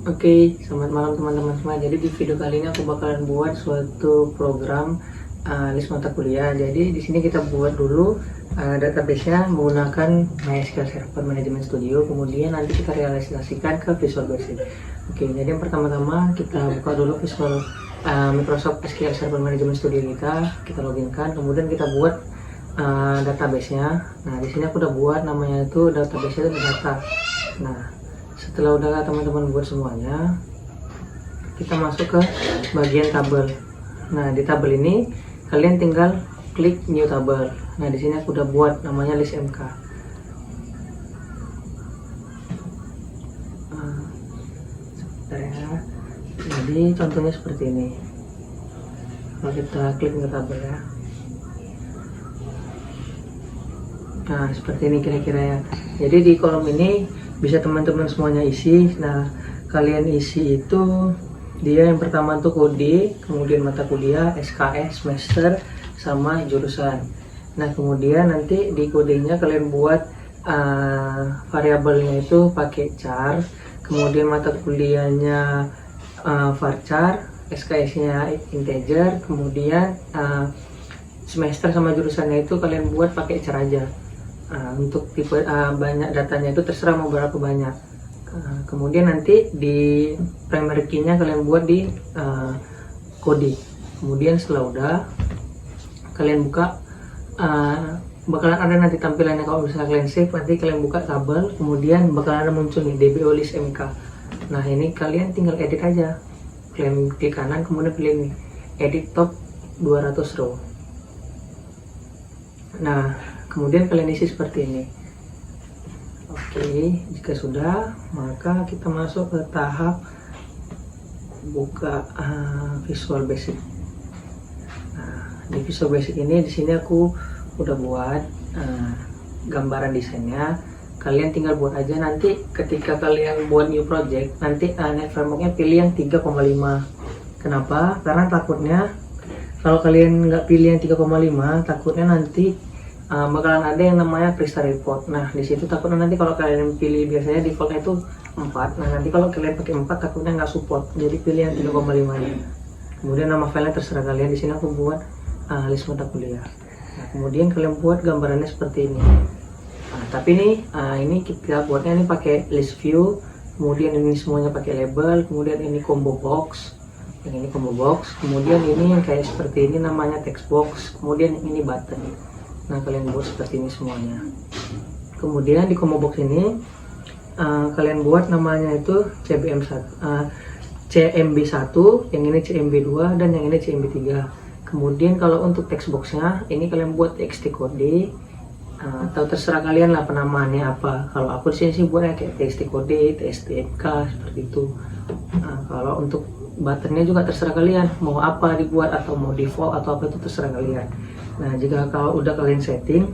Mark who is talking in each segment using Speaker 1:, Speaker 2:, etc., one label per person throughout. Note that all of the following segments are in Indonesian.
Speaker 1: Oke, selamat malam teman-teman semua. Jadi di video kali ini aku bakalan buat suatu program list mata kuliah. Jadi di sini kita buat dulu database-nya menggunakan MySQL Server Management Studio. Kemudian nanti kita realisasikan ke Visual Basic. Oke, jadi yang pertama-tama kita buka dulu Visual Microsoft SQL Server Management Studio kita loginkan. Kemudian kita buat database-nya. Nah, di sini aku udah buat namanya itu database-nya itu data. Nah, setelah udah teman-teman buat semuanya, kita masuk ke bagian tabel. Nah, di tabel ini kalian tinggal klik new tabel. Nah, di sini aku udah buat namanya list MK. Jadi contohnya seperti ini. Kalau kita klik new tabel ya. Nah, seperti ini kira-kira ya. Jadi di kolom ini bisa teman-teman semuanya isi. Nah, kalian isi itu dia yang pertama tuh kode, kemudian mata kuliah, SKS, semester, sama jurusan. Nah, kemudian nanti di kodenya kalian buat variabelnya itu pakai char, kemudian mata kuliahnya varchar, SKS-nya integer, kemudian semester sama jurusannya itu kalian buat pakai char aja. Untuk tipe banyak datanya itu terserah mau berapa banyak. Kemudian nanti di primary key-nya kalian buat di kode. Kemudian setelah udah kalian buka, bakalan ada nanti tampilannya. Kalau misalnya kalian save, nanti kalian buka tabel, kemudian bakalan ada muncul nih DBO list MK. Nah, ini kalian tinggal edit aja. Kalian klik kanan, kemudian pilih nih edit top 200 row. Nah, kemudian kalian isi seperti ini. Oke, jika sudah, maka kita masuk ke tahap buka Visual Basic. Nah, di Visual Basic ini di sini aku udah buat gambaran desainnya. Kalian tinggal buat aja. Nanti ketika kalian buat new project, nanti net frameworknya pilih yang 3,5. Kenapa? Karena takutnya kalau kalian nggak pilih yang 3,5, takutnya nanti bakalan ada yang namanya Krista report. Nah, di situ takutnya nanti kalau kalian pilih, biasanya defaultnya itu 4. Nah, nanti kalau kalian pakai 4 takutnya nggak support. Jadi pilih yang 3,5 nya. Kemudian nama filenya terserah kalian. Di sini aku buat list mata kuliah. Nah, kemudian kalian buat gambarannya seperti ini. Nah, tapi ini kita buatnya ini pakai list view. Kemudian ini semuanya pakai label. Kemudian ini combo box. Yang ini combo box. Kemudian ini yang kayak seperti ini namanya text box. Kemudian ini button. Nah, kalian buat seperti ini semuanya. Kemudian di combo box ini kalian buat namanya itu CMB1, yang ini CMB2, dan yang ini CMB3. Kemudian kalau untuk text boxnya ini kalian buat txt kode, atau terserah kalian lah penamaannya apa. Kalau aku di sini buatnya kayak txt kode, tstmk seperti itu. Kalau untuk buttonnya juga terserah kalian mau apa dibuat, atau mau default atau apa, itu terserah kalian. Nah, jika kalau udah kalian setting,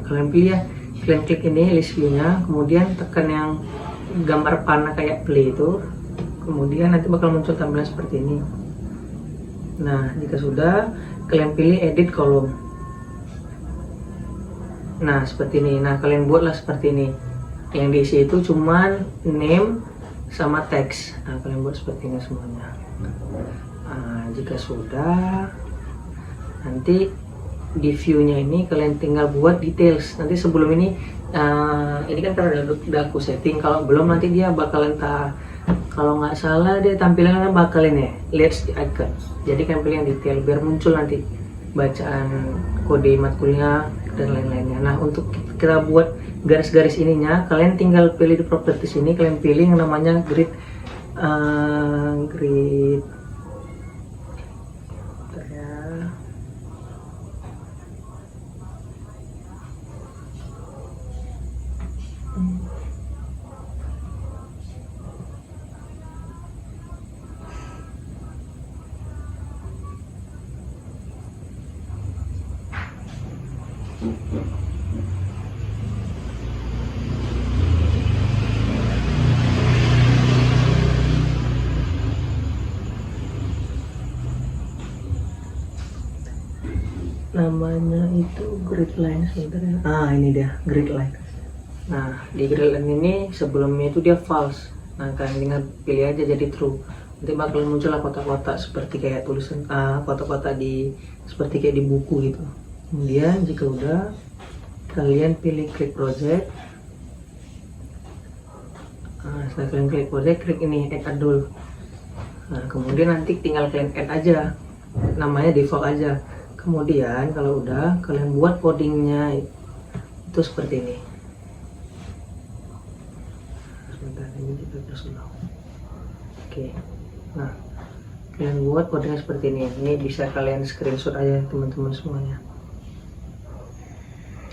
Speaker 1: kalian pilih ya, kalian klik ini list view-nya, kemudian tekan yang gambar panah kayak play itu, kemudian nanti bakal muncul tampilan seperti ini. Nah, jika sudah, kalian pilih edit column. Nah, seperti ini. Nah, kalian buatlah seperti ini. Yang diisi itu cuman name sama teks. Nah, kalian buat seperti ini semuanya. Jika sudah, nanti di view-nya ini kalian tinggal buat details. Nanti sebelum ini kan karena udah aku setting. Kalau belum, nanti dia bakalan kalau nggak salah dia tampilannya bakalan ya let's the icon. Jadi kalian pilih yang detail biar muncul nanti bacaan kode matkulnya dan lain-lainnya. Nah, untuk kita buat garis-garis ininya, kalian tinggal pilih di properties ini, kalian pilih yang namanya grid namanya itu grid line sebenarnya. Ini dia grid line. Nah, di grid line ini sebelumnya itu dia false. Nah, kalian tinggal pilih aja jadi true. Nanti bakal muncul kotak-kotak seperti kayak tulisan kotak-kotak seperti kayak di buku gitu. Kemudian jika udah, kalian pilih klik project. Setelah kalian klik project, klik ini add dulu. Nah, kemudian nanti tinggal kalian add aja, namanya default aja. Kemudian kalau udah, kalian buat codingnya itu seperti ini. Sebentar, ini kita terus ulang. Oke, nah kalian buat codingnya seperti ini. Ini bisa kalian screenshot aja teman-teman semuanya.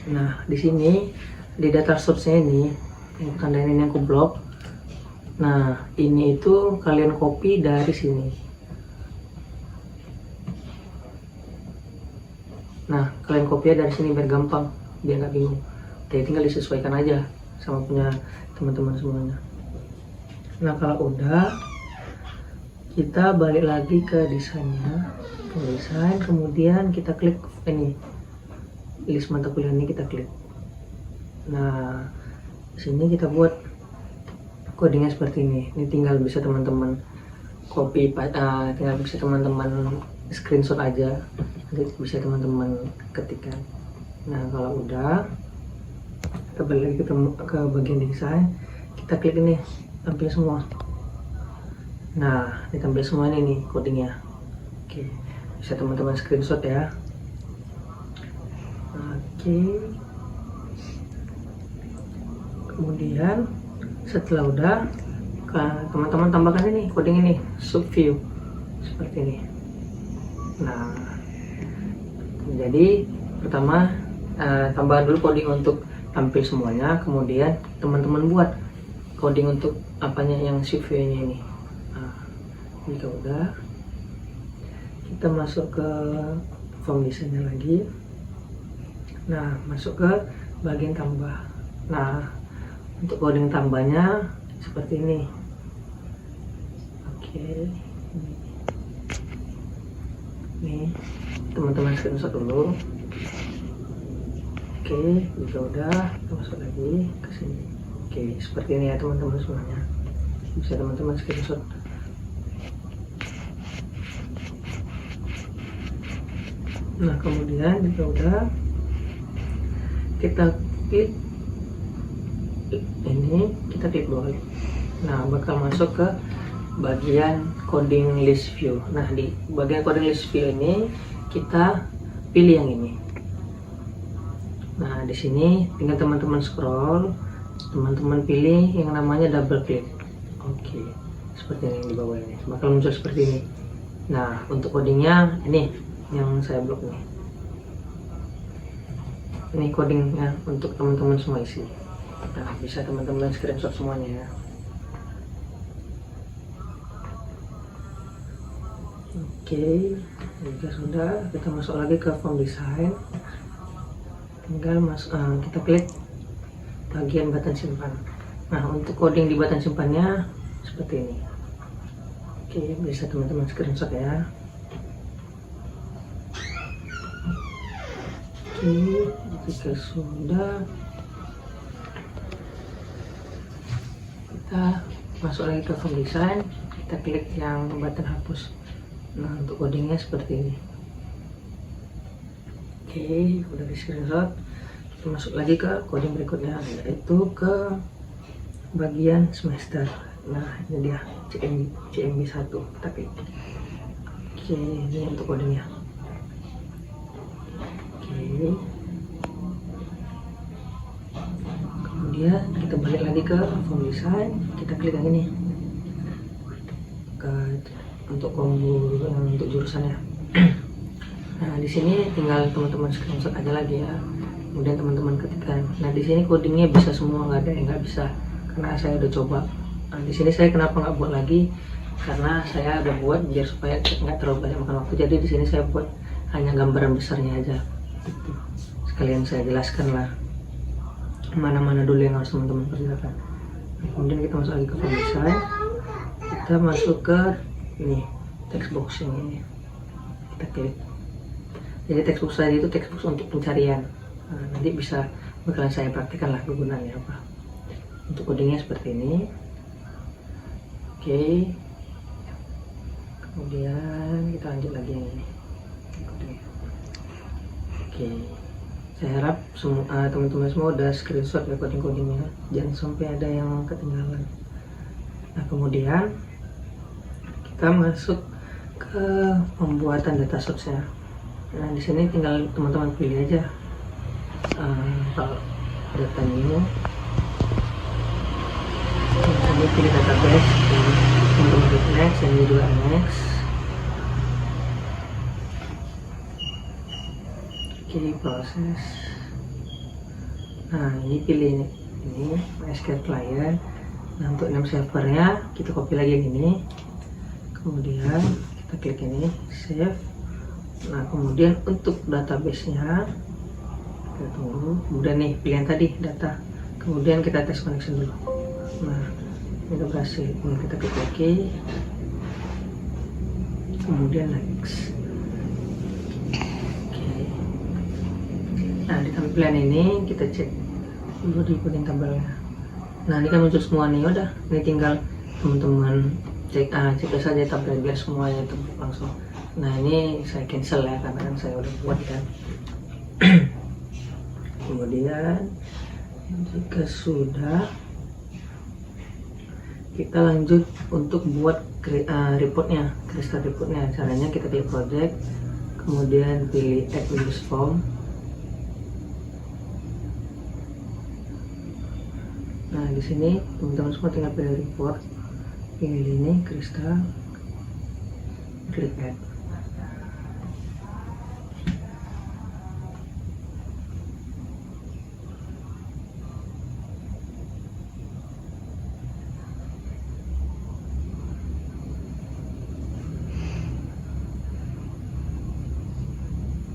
Speaker 1: Nah, di sini di data source-nya ini, yang tandain ini aku blok. Nah, ini itu kalian copy dari sini. Nah, kalian copy dari sini biar gampang, biar nggak bingung. Jadi tinggal disesuaikan aja sama punya teman-teman semuanya. Nah, kalau udah, kita balik lagi ke desainnya, ke desain, kemudian kita klik ini, list mata kuliah ini kita klik. Nah, sini kita buat codingnya seperti ini. Ini tinggal bisa teman-teman copy, tinggal bisa teman-teman screenshot aja, nanti bisa teman-teman ketikkan. Nah, kalau udah, kita balik lagi ke bagian desain, kita klik ini, tampil semua. Nah, ini tampil semua ini nih codingnya. Oke, bisa teman-teman screenshot ya. Oke, kemudian setelah udah, teman-teman tambahkan ini coding ini subview seperti ini. Nah, jadi pertama tambahkan dulu coding untuk tampil semuanya, kemudian teman-teman buat coding untuk apanya yang subview nya ini. Nah, jika udah, kita masuk ke form desainnya lagi. Nah, masuk ke bagian tambah. Nah, untuk coding tambahnya seperti ini. Oke, ini teman-teman screenshot dulu. Oke, jika udah, kita masuk lagi ke sini. Oke, seperti ini ya teman-teman semuanya. Bisa teman-teman screenshot. Nah, kemudian jika udah, kita klik ini, kita klik dua kali. Nah, bakal masuk ke bagian coding list view. Nah, di bagian coding list view ini kita pilih yang ini. Nah, di sini tinggal teman-teman scroll, teman-teman pilih yang namanya double click. Oke, seperti ini di bawah ini bakal muncul seperti ini. Nah, untuk codingnya ini yang saya blok nih. Ini codingnya untuk teman-teman semua isi. Nah, bisa teman-teman screenshot semuanya ya. Oke, jika sudah, kita masuk lagi ke form design. Tinggal kita klik bagian button simpan. Nah, untuk coding di button simpannya seperti ini. Oke, bisa teman-teman screenshot ya. Oke, jika sudah, kita masuk lagi ke form design, kita klik yang button hapus. Nah, untuk codingnya seperti ini. Oke, udah di screenshot. Kita masuk lagi ke coding berikutnya, yaitu ke bagian semester. Nah, ini dia CMB 1. Kita klik. Oke, ini untuk codingnya. Oke, kemudian kita balik lagi ke form design, kita klik yang ini untuk combo untuk jurusannya. Nah, di sini tinggal teman-teman screenshot aja lagi ya, kemudian teman-teman ketikkan. Nah, di sini codingnya bisa semua, nggak ada yang nggak bisa, karena saya udah coba. Nah, di sini saya kenapa nggak buat lagi, karena saya udah buat biar supaya nggak terlalu banyak makan waktu. Jadi di sini saya buat hanya gambaran besarnya aja. Gitu. Sekalian saya jelaskan lah mana-mana dulu yang harus teman-teman kerjakan. Nah, kemudian kita masuk lagi ke form design, kita masuk ke ini text box ini, kita klik. Jadi text box tadi itu text box untuk pencarian. Nah, nanti bakalan saya praktikkan lah kegunaannya apa. Untuk codingnya seperti ini. Oke, kemudian kita lanjut lagi yang ini. Oke, saya harap teman-teman semua udah screenshot ya coding-codingnya, jangan sampai ada yang ketinggalan. Nah, kemudian kita masuk ke pembuatan data source ya. Nah, di sini tinggal teman-teman pilih aja data new. Ini pilih database, teman-teman klik next, ini juga next. Oke, proses. Nah, ini pilih ini MySQL client. Nah, untuk name servernya kita copy lagi yang ini, kemudian kita klik ini save. Nah, kemudian untuk database-nya kita tunggu, kemudian nih pilihan tadi data, kemudian kita tes connection dulu. Nah, ini udah berhasil. Kemudian kita klik OK, kemudian next. Nah, di tampilan ini kita cek dulu di coding tabelnya. Nah, ini kan muncul semua nih. Udah, ini tinggal teman-teman cek saja tabel biar semuanya itu langsung. Nah, ini saya cancel ya karena kan saya udah buat kan. Kemudian jika sudah, kita lanjut untuk buat reportnya, crystal reportnya. Caranya kita pilih project, kemudian pilih add Windows form. Nah, di sini teman-teman semua tinggal pilih report, pilih ini crystal, klik add.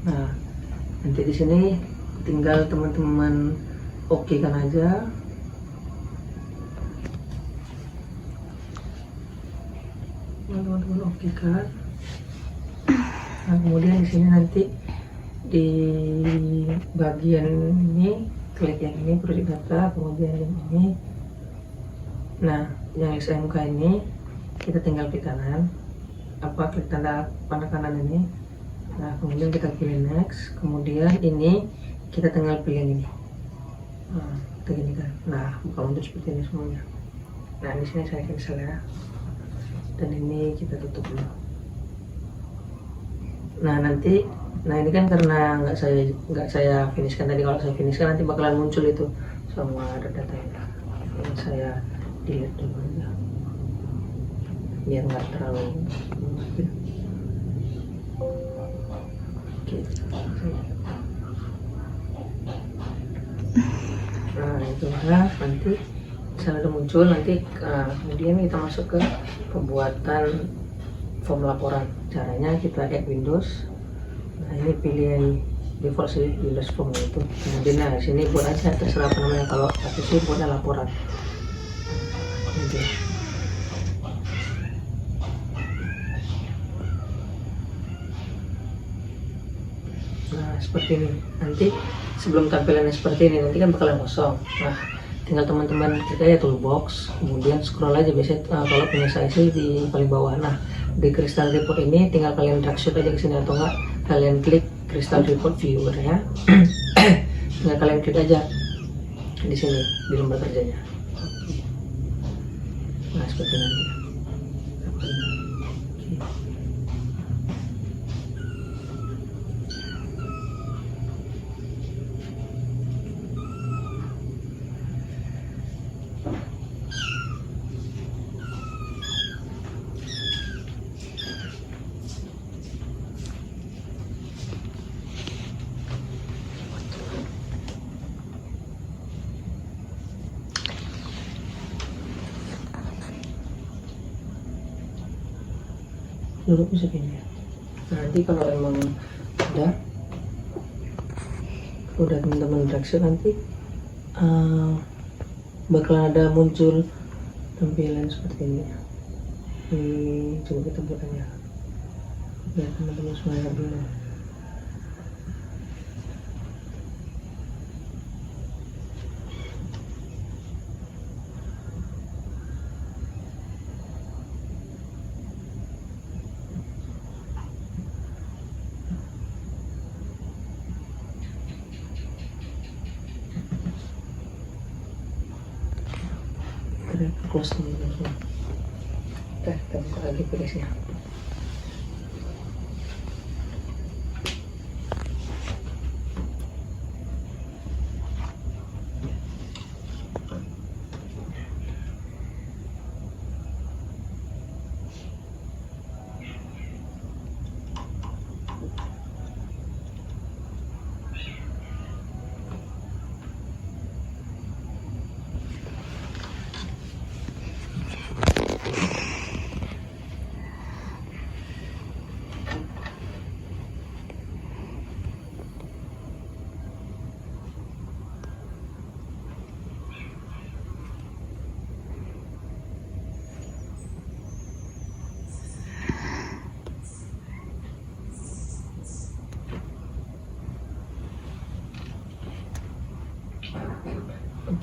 Speaker 1: Nah, nanti di sini tinggal teman-teman oke kan aja. Teman-teman oke kan. Nah, kemudian di sini nanti di bagian ini klik yang ini project data, kemudian yang ini. Nah, yang SMK ini kita tinggal klik kanan, klik tanda panah kanan ini. Nah, kemudian kita pilih next, kemudian ini kita tinggal pilih yang ini. Nah, kita gini kan. Nah, buka untuk seperti ini semuanya. Nah, di sini saya cancel ya. Dan ini kita tutup dulu. Nah, nanti, ini kan karena nggak saya finishkan tadi. Kalau saya finishkan nanti bakalan muncul itu semua data-datanya. Yang saya delete dulu aja biar nggak terlalu oke. Nah, itu nanti misalnya udah muncul nanti kemudian kita masuk ke pembuatan form laporan. Caranya kita add Windows. Nah, ini pilih default sih Windows form itu. Kemudian di sini buat aja terserah apa namanya. Kalau aku sih buatnya laporan. Nah, seperti ini. Nanti sebelum tampilannya seperti ini, nanti kan bakalan kosong. Nah, tinggal teman-teman klik aja toolbox, kemudian scroll aja. Biasanya kalau punya saya sih di paling bawah. Nah, di crystal report ini tinggal kalian drag shoot aja ke sini, atau enggak kalian klik crystal report viewer ya. Tinggal kalian klik aja di sini di lembar kerjanya. Nah, seperti nanti. Dulu bisa gini. Nah, nanti kalau emang udah teman-teman drag shoot, nanti bakalan ada muncul tampilan seperti ini. Ini coba kita buat aja biar teman-teman semua lihat dulu. close nih langsung. Kita buka lagi PDS-nya.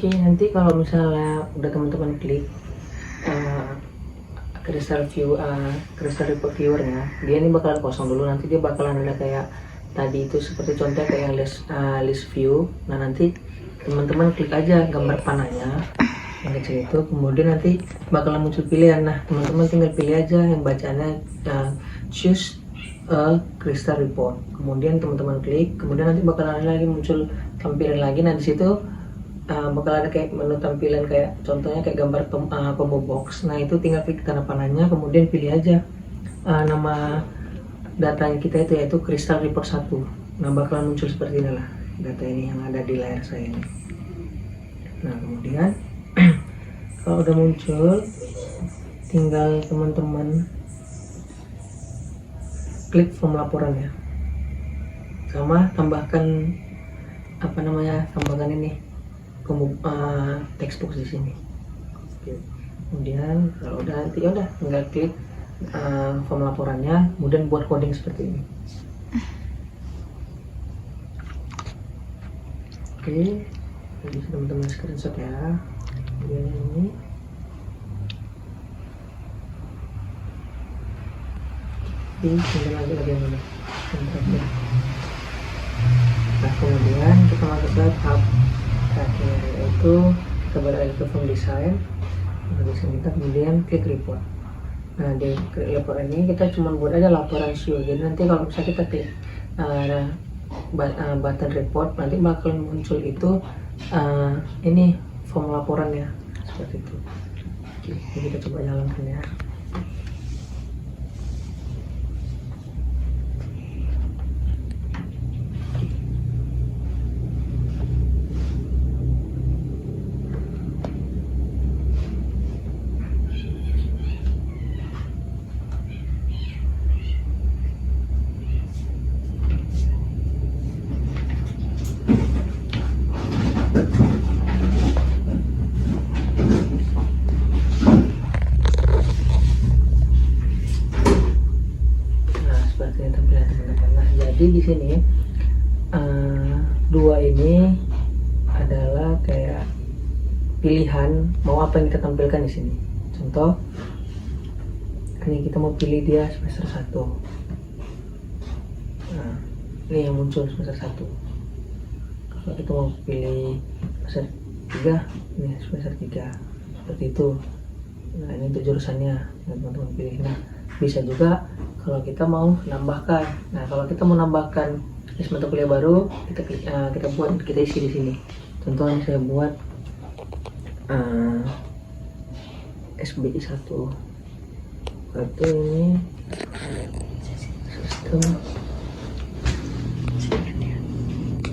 Speaker 1: Oke, nanti kalau misalnya udah teman-teman klik crystal report viewernya, dia ini bakalan kosong dulu. Nanti dia bakalan ada kayak tadi itu, seperti contohnya kayak yang list view. Nah, nanti teman-teman klik aja gambar panahnya yang kecil itu, kemudian nanti bakalan muncul pilihan. Nah, teman-teman tinggal pilih aja yang bacaannya choose a crystal report, kemudian teman-teman klik, kemudian nanti bakalan ada lagi muncul tampilan lagi. Nah, di situ bakal ada kayak menu tampilan kayak contohnya kayak gambar combo box. Nah, itu tinggal klik tanda panahnya, kemudian pilih aja nama datanya kita itu, yaitu crystal report 1. Nah, bakalan muncul seperti inilah data ini yang ada di layar saya ini. Nah, kemudian kalau udah muncul, tinggal teman-teman klik form laporannya, sama tambahkan tambahkan ini text box di sini. Oke. Kemudian kalau udah nanti udah tinggal klik form laporannya, kemudian buat coding seperti ini. Oke, jadi teman-teman screenshot ya. Kemudian ini kemudian lagi yang ini. Nah, kemudian kita masuk ke tab terakhir, yaitu kita beralih ke form design. Nah, di sini kita kemudian klik report. Nah, di report ini kita cuma buat aja laporan show. Jadi nanti kalau misalnya kita klik button report, nanti bakal muncul itu ini form laporannya seperti itu. Oke, jadi kita coba jalankan ya. Jadi di sini dua ini adalah kayak pilihan mau apa yang kita tampilkan di sini. Contoh, ini kita mau pilih dia semester 1. Nah, ini yang muncul semester 1. Kalau kita mau pilih semester 3, ini semester 3 seperti itu. Nah, ini untuk jurusannya yang teman-teman pilih. Nah, bisa juga kalau kita mau nambahkan. Nah, kalau kita mau nambahkan mata kuliah baru, kita isi di sini. Contohnya saya buat SBI 1. Atau ini sistem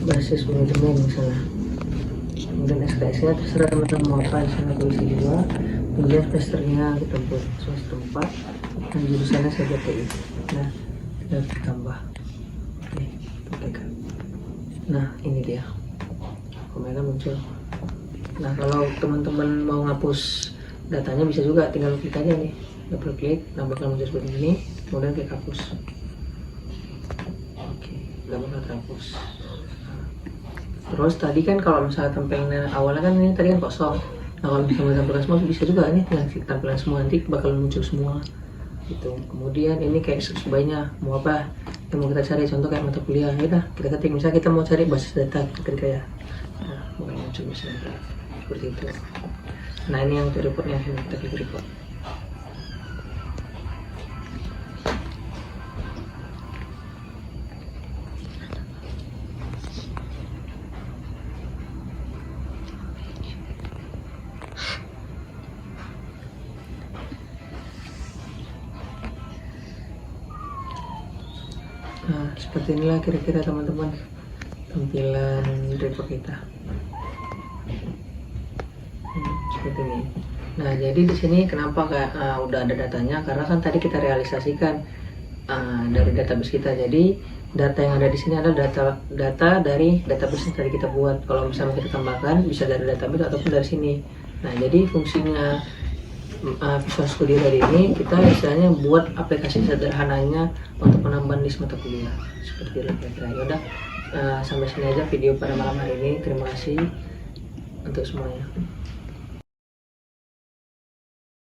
Speaker 1: basis manajemen misalnya. Kemudian SKS-nya terserah teman-teman mau apa, di sana tulis juga. Kemudian semesternya kita buat semester 4. Dan jurusannya saya buat TI. Nah, kita tambah. Oke, tekan. Nah, ini dia. Komennya muncul. Nah, kalau teman-teman mau ngapus datanya bisa juga, tinggal klik aja nih, double klik, nah bakal muncul seperti ini, kemudian klik hapus. Oke, nggak bakal terhapus. Nah, terus tadi kan kalau misalnya tampilan awalnya kan ini tadi kan kosong. Nah, kalau misalnya tampilan semua bisa juga nih, yang tampilan semua nanti bakal muncul semua. Gitu. Kemudian ini kayak sebaiknya mau apa yang mau kita cari, contoh kayak mata kuliah, kita ketik misalnya kita mau cari basis data ketika ya, nah mulai muncul misalnya seperti itu. Nah ini yang untuk reportnya, kita klik report. Nah, seperti inilah kira-kira teman-teman tampilan report kita. Seperti ini. Nah, jadi di sini kenapa udah ada datanya? Karena kan tadi kita realisasikan dari database kita. Jadi data yang ada di sini adalah data dari database yang tadi kita buat. Kalau misalnya kita tambahkan, bisa dari database ataupun dari sini. Nah, jadi fungsinya Visual Studio tadi ini kita misalnya buat aplikasi sederhananya untuk penambahan list mata kuliah. Seperti itu kira-kira. Yaudah, sampai sini aja video pada malam hari ini. Terima kasih untuk semuanya.